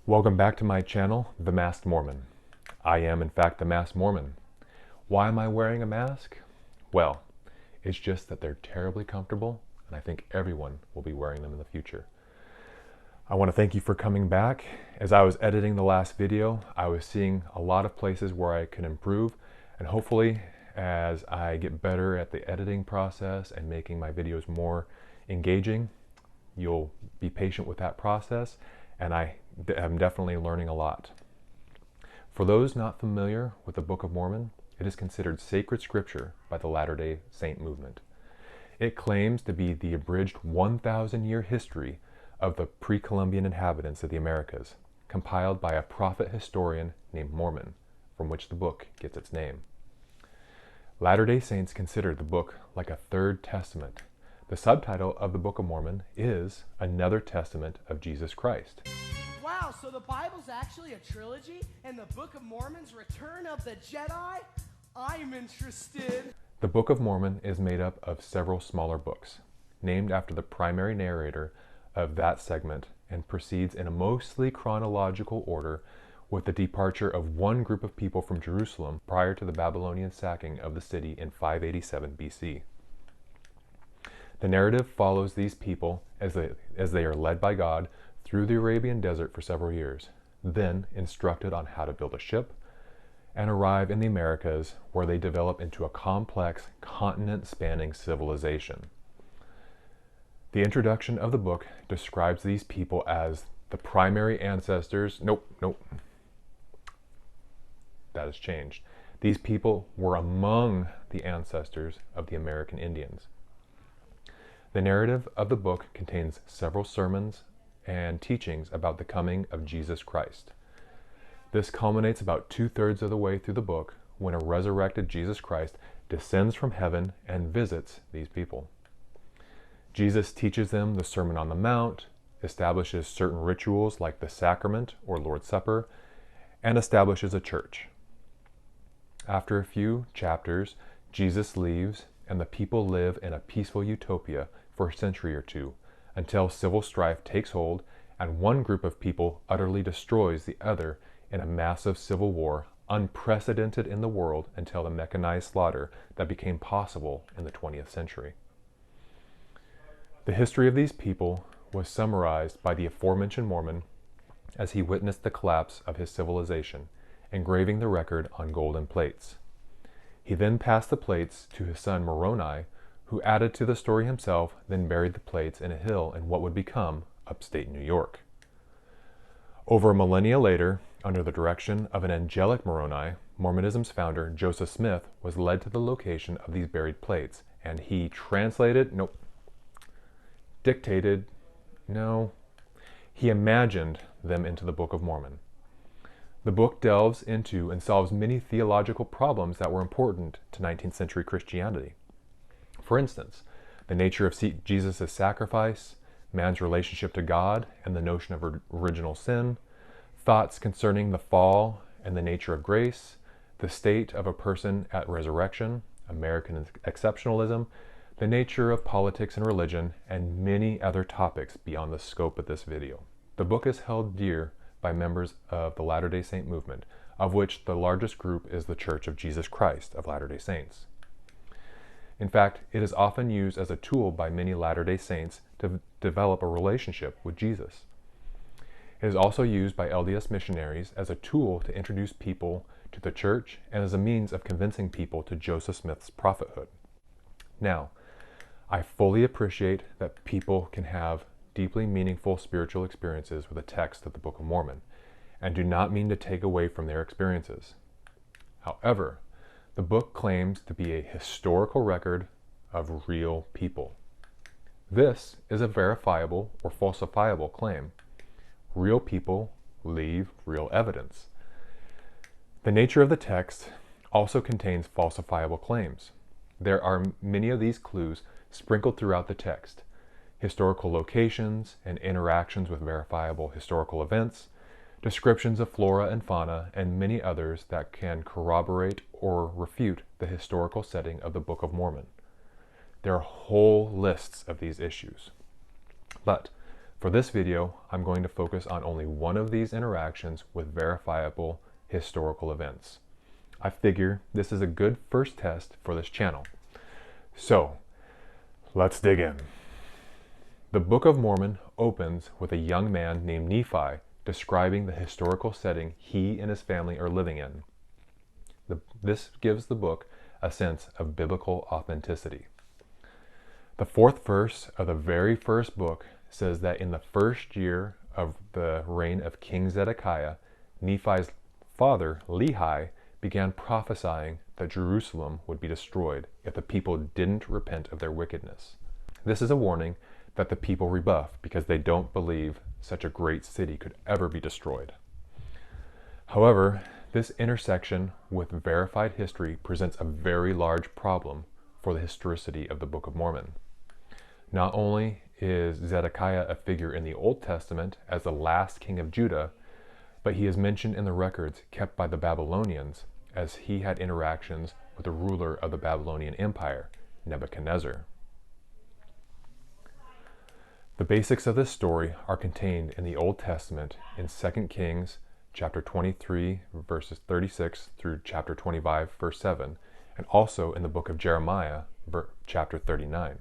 Welcome back to my channel, The Masked Mormon. I am in fact the Masked Mormon. Why am I wearing a mask? Well, it's just that they're terribly comfortable, and I think everyone will be wearing them in the future. I want to thank you for coming back. As I was editing the last video, I was seeing a lot of places where I can improve, and hopefully as I get better at the editing process and making my videos more engaging, you'll be patient with that process, and I am definitely learning a lot. For those not familiar with the Book of Mormon, it is considered sacred scripture by the Latter-day Saint movement. It claims to be the abridged 1,000-year history of the pre-Columbian inhabitants of the Americas, compiled by a prophet historian named Mormon, from which the book gets its name. Latter-day Saints consider the book like a third testament. The subtitle of the Book of Mormon is Another Testament of Jesus Christ. Wow, so the Bible's actually a trilogy, and the Book of Mormon's Return of the Jedi? I'm interested. The Book of Mormon is made up of several smaller books, named after the primary narrator of that segment, and proceeds in a mostly chronological order with the departure of one group of people from Jerusalem prior to the Babylonian sacking of the city in 587 BC. The narrative follows these people as they are led by God through the Arabian desert for several years, then instructed on how to build a ship, and arrive in the Americas, where they develop into a complex, continent-spanning civilization. The introduction of the book describes these people as the primary ancestors. Nope. That has changed. These people were among the ancestors of the American Indians. The narrative of the book contains several sermons and teachings about the coming of Jesus Christ. This culminates about 2/3 of the way through the book when a resurrected Jesus Christ descends from heaven and visits these people. Jesus teaches them the Sermon on the Mount, establishes certain rituals like the sacrament or Lord's Supper, and establishes a church. After a few chapters, Jesus leaves and the people live in a peaceful utopia for a century or two, until civil strife takes hold and one group of people utterly destroys the other in a massive civil war unprecedented in the world until the mechanized slaughter that became possible in the 20th century. The history of these people was summarized by the aforementioned Mormon as he witnessed the collapse of his civilization, engraving the record on golden plates. He then passed the plates to his son Moroni, who added to the story himself, then buried the plates in a hill in what would become upstate New York. Over a millennia later, under the direction of an angelic Moroni, Mormonism's founder, Joseph Smith, was led to the location of these buried plates, and he he imagined them into the Book of Mormon. The book delves into and solves many theological problems that were important to 19th century Christianity. For instance, the nature of Jesus' sacrifice, man's relationship to God and the notion of original sin, thoughts concerning the fall and the nature of grace, the state of a person at resurrection, American exceptionalism, the nature of politics and religion, and many other topics beyond the scope of this video. The book is held dear by members of the Latter-day Saint movement, of which the largest group is the Church of Jesus Christ of Latter-day Saints. In fact, it is often used as a tool by many Latter-day Saints to develop a relationship with Jesus. It is also used by LDS missionaries as a tool to introduce people to the church and as a means of convincing people to Joseph Smith's prophethood. Now, I fully appreciate that people can have deeply meaningful spiritual experiences with the text of the Book of Mormon, and do not mean to take away from their experiences. However, the book claims to be a historical record of real people. This is a verifiable or falsifiable claim. Real people leave real evidence. The nature of the text also contains falsifiable claims. There are many of these clues sprinkled throughout the text: historical locations and interactions with verifiable historical events, descriptions of flora and fauna, and many others that can corroborate or refute the historical setting of the Book of Mormon. There are whole lists of these issues. But For this video, I'm going to focus on only one of these interactions with verifiable historical events. I figure this is a good first test for this channel. So, let's dig in. The Book of Mormon opens with a young man named Nephi describing the historical setting he and his family are living in. This gives the book a sense of biblical authenticity. The fourth verse of the very first book says that in the first year of the reign of King Zedekiah, Nephi's father, Lehi, began prophesying that Jerusalem would be destroyed if the people didn't repent of their wickedness. This is a warning that the people rebuff because they don't believe such a great city could ever be destroyed. However, this intersection with verified history presents a very large problem for the historicity of the Book of Mormon. Not only is Zedekiah a figure in the Old Testament as the last king of Judah, but he is mentioned in the records kept by the Babylonians as he had interactions with the ruler of the Babylonian Empire, Nebuchadnezzar. The basics of this story are contained in the Old Testament in 2 Kings chapter 23 verses 36 through chapter 25 verse 7, and also in the book of Jeremiah chapter 39.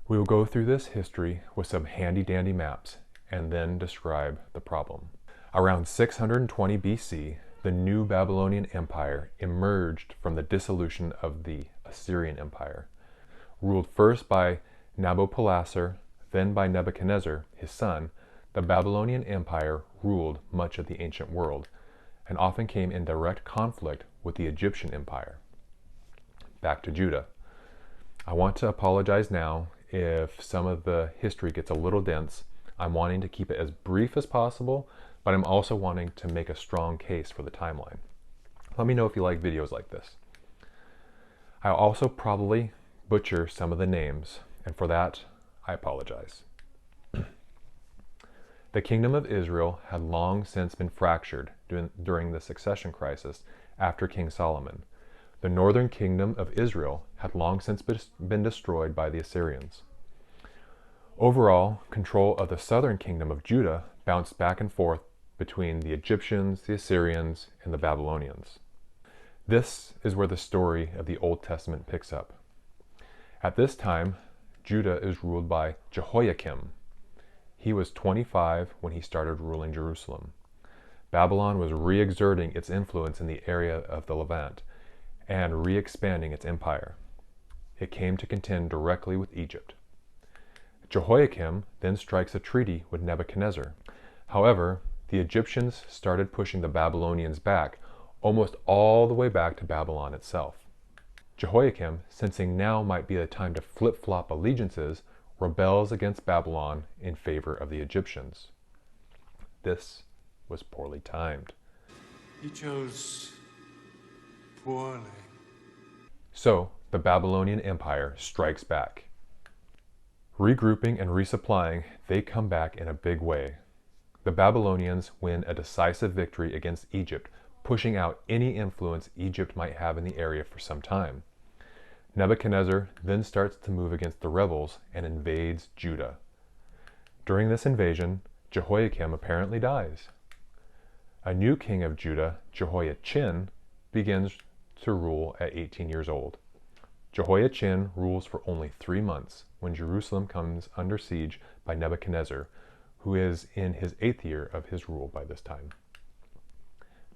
We will go through this history with some handy-dandy maps and then describe the problem. Around 620 BC, the new Babylonian Empire emerged from the dissolution of the Assyrian Empire. Ruled first by Nabopolassar, then by Nebuchadnezzar, his son, the Babylonian Empire ruled much of the ancient world and often came in direct conflict with the Egyptian Empire. Back to Judah. I want to apologize now if some of the history gets a little dense. I'm wanting to keep it as brief as possible, but I'm also wanting to make a strong case for the timeline. Let me know if you like videos like this. I'll also probably butcher some of the names, and for that, I apologize. The kingdom of Israel had long since been fractured during the succession crisis after King Solomon. The northern kingdom of Israel had long since been destroyed by the Assyrians. Overall, control of the southern kingdom of Judah bounced back and forth between the Egyptians, the Assyrians, and the Babylonians. This is where the story of the Old Testament picks up. At this time, Judah is ruled by Jehoiakim. He was 25 when he started ruling Jerusalem. Babylon was re-exerting its influence in the area of the Levant and re-expanding its empire. It came to contend directly with Egypt. Jehoiakim then strikes a treaty with Nebuchadnezzar. However, the Egyptians started pushing the Babylonians back, almost all the way back to Babylon itself. Jehoiakim, sensing now might be the time to flip-flop allegiances, rebels against Babylon in favor of the Egyptians. This was poorly timed. He chose poorly. So, the Babylonian Empire strikes back. Regrouping and resupplying, they come back in a big way. The Babylonians win a decisive victory against Egypt, pushing out any influence Egypt might have in the area for some time. Nebuchadnezzar then starts to move against the rebels and invades Judah. During this invasion, Jehoiakim apparently dies. A new king of Judah, Jehoiachin, begins to rule at 18 years old. Jehoiachin rules for only 3 months when Jerusalem comes under siege by Nebuchadnezzar, who is in his 8th year of his rule by this time.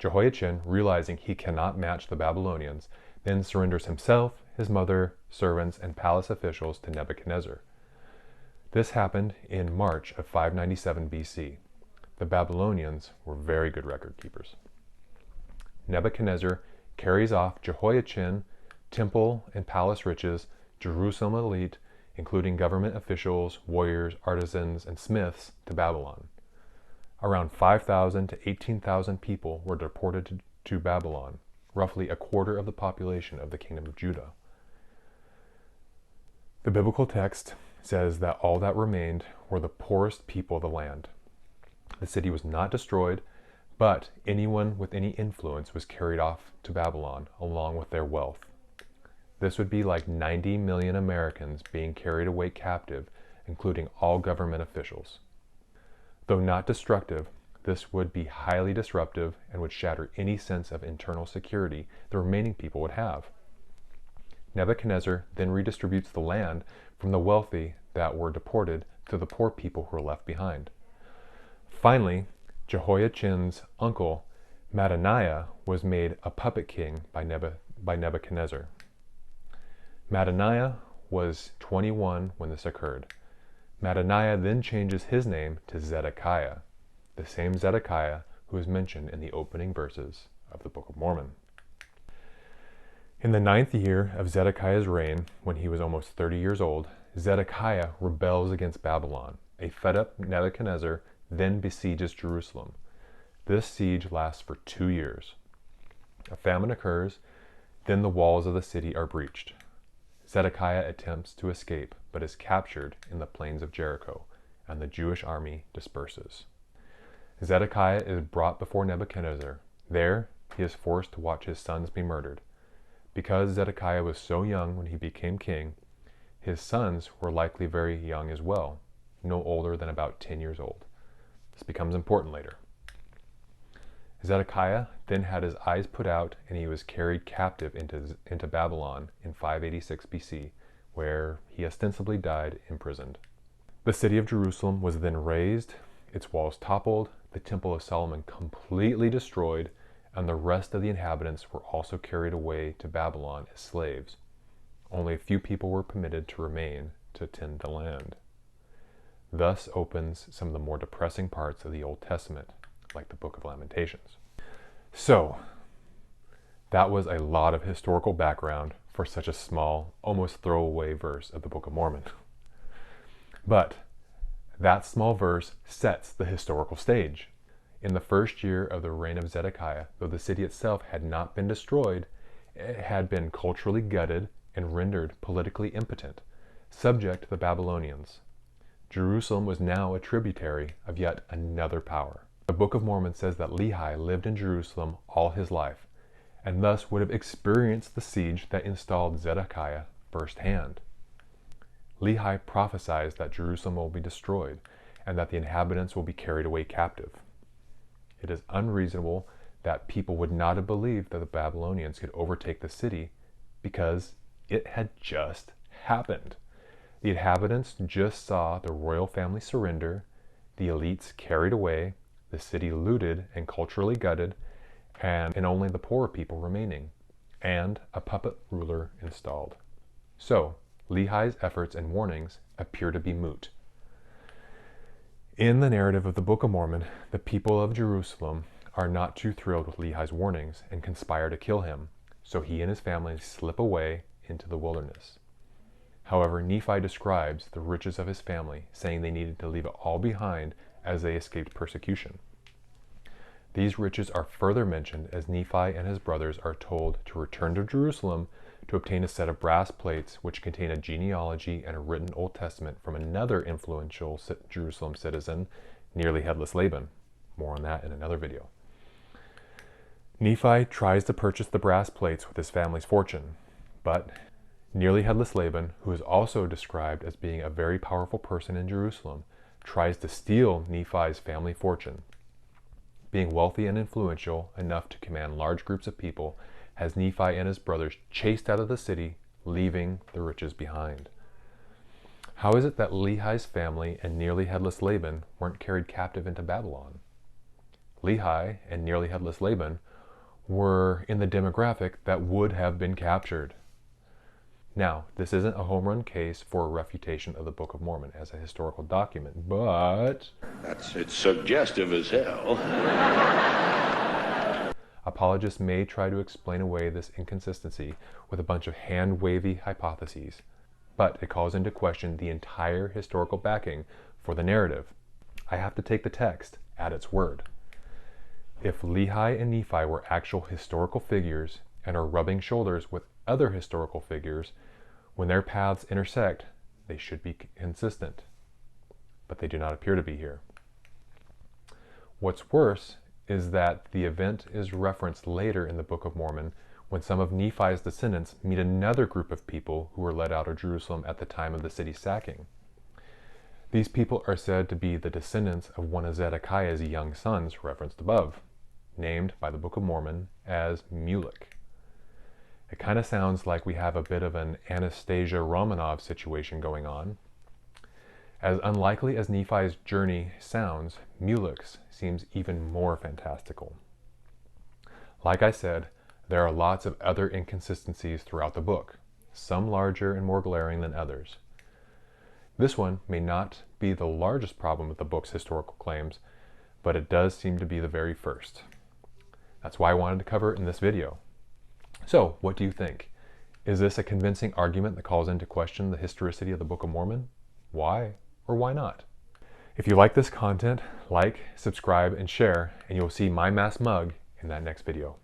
Jehoiachin, realizing he cannot match the Babylonians, then surrenders himself, his mother, servants, and palace officials to Nebuchadnezzar. This happened in March of 597 BC. The Babylonians were very good record keepers. Nebuchadnezzar carries off Jehoiachin, temple and palace riches, Jerusalem elite, including government officials, warriors, artisans, and smiths, to Babylon. Around 5,000 to 18,000 people were deported to Babylon, roughly a quarter of the population of the kingdom of Judah. The biblical text says that all that remained were the poorest people of the land. The city was not destroyed, but anyone with any influence was carried off to Babylon along with their wealth. This would be like 90 million Americans being carried away captive including all government officials. Though not destructive, this would be highly disruptive and would shatter any sense of internal security the remaining people would have. Nebuchadnezzar then redistributes the land from the wealthy that were deported to the poor people who were left behind. Finally, Jehoiachin's uncle, Mattaniah, was made a puppet king by Nebuchadnezzar. Mattaniah was 21 when this occurred. Mattaniah then changes his name to Zedekiah, the same Zedekiah who is mentioned in the opening verses of the Book of Mormon. In the 9th year of Zedekiah's reign, when he was almost 30 years old, Zedekiah rebels against Babylon. A fed-up Nebuchadnezzar then besieges Jerusalem. This siege lasts for 2 years. A famine occurs, then the walls of the city are breached. Zedekiah attempts to escape, but is captured in the plains of Jericho, and the Jewish army disperses. Zedekiah is brought before Nebuchadnezzar. There, he is forced to watch his sons be murdered. Because Zedekiah was so young when he became king, his sons were likely very young as well, no older than about 10 years old. This becomes important later. Zedekiah then had his eyes put out, and he was carried captive into Babylon in 586 BC, where he ostensibly died imprisoned. The city of Jerusalem was then razed, its walls toppled, the Temple of Solomon completely destroyed, and the rest of the inhabitants were also carried away to Babylon as slaves. Only a few people were permitted to remain to tend the land. Thus opens some of the more depressing parts of the Old Testament, like the Book of Lamentations. So, that was a lot of historical background for such a small, almost throwaway verse of the Book of Mormon. But that small verse sets the historical stage. In the first year of the reign of Zedekiah, though the city itself had not been destroyed, it had been culturally gutted and rendered politically impotent, subject to the Babylonians. Jerusalem was now a tributary of yet another power. The Book of Mormon says that Lehi lived in Jerusalem all his life, and thus would have experienced the siege that installed Zedekiah firsthand. Lehi prophesies that Jerusalem will be destroyed, and that the inhabitants will be carried away captive. It is unreasonable that people would not have believed that the Babylonians could overtake the city, because it had just happened. The inhabitants just saw the royal family surrender, the elites carried away, the city looted and culturally gutted, and only the poor people remaining, and a puppet ruler installed. So, Lehi's efforts and warnings appear to be moot. In the narrative of the Book of Mormon, the people of Jerusalem are not too thrilled with Lehi's warnings and conspire to kill him, so he and his family slip away into the wilderness. However, Nephi describes the riches of his family, saying they needed to leave it all behind as they escaped persecution. These riches are further mentioned as Nephi and his brothers are told to return to Jerusalem to obtain a set of brass plates which contain a genealogy and a written Old Testament from another influential Jerusalem citizen, Nearly Headless Laban. More on that in another video. Nephi tries to purchase the brass plates with his family's fortune, but Nearly Headless Laban, who is also described as being a very powerful person in Jerusalem, tries to steal Nephi's family fortune. Being wealthy and influential enough to command large groups of people, has Nephi and his brothers chased out of the city, leaving the riches behind. How is it that Lehi's family and Nearly Headless Laban weren't carried captive into Babylon? Lehi and Nearly Headless Laban were in the demographic that would have been captured. Now, this isn't a home run case for a refutation of the Book of Mormon as a historical document, but It's suggestive as hell. apologists may try to explain away this inconsistency with a bunch of hand-wavy hypotheses, but it calls into question the entire historical backing for the narrative. I have to take the text at its word. If Lehi and Nephi were actual historical figures and are rubbing shoulders with other historical figures, when their paths intersect, they should be consistent. But they do not appear to be here. What's worse is that the event is referenced later in the Book of Mormon when some of Nephi's descendants meet another group of people who were led out of Jerusalem at the time of the city's sacking. These people are said to be the descendants of one of Zedekiah's young sons referenced above, named by the Book of Mormon as Mulek. It kind of sounds like we have a bit of an Anastasia Romanov situation going on. As unlikely as Nephi's journey sounds, Mulek's seems even more fantastical. Like I said, there are lots of other inconsistencies throughout the book, some larger and more glaring than others. This one may not be the largest problem with the book's historical claims, but it does seem to be the very first. That's why I wanted to cover it in this video. So, what do you think? Is this a convincing argument that calls into question the historicity of the Book of Mormon? Why or why not? If you like this content, like, subscribe, and share, and you'll see my masked mug in that next video.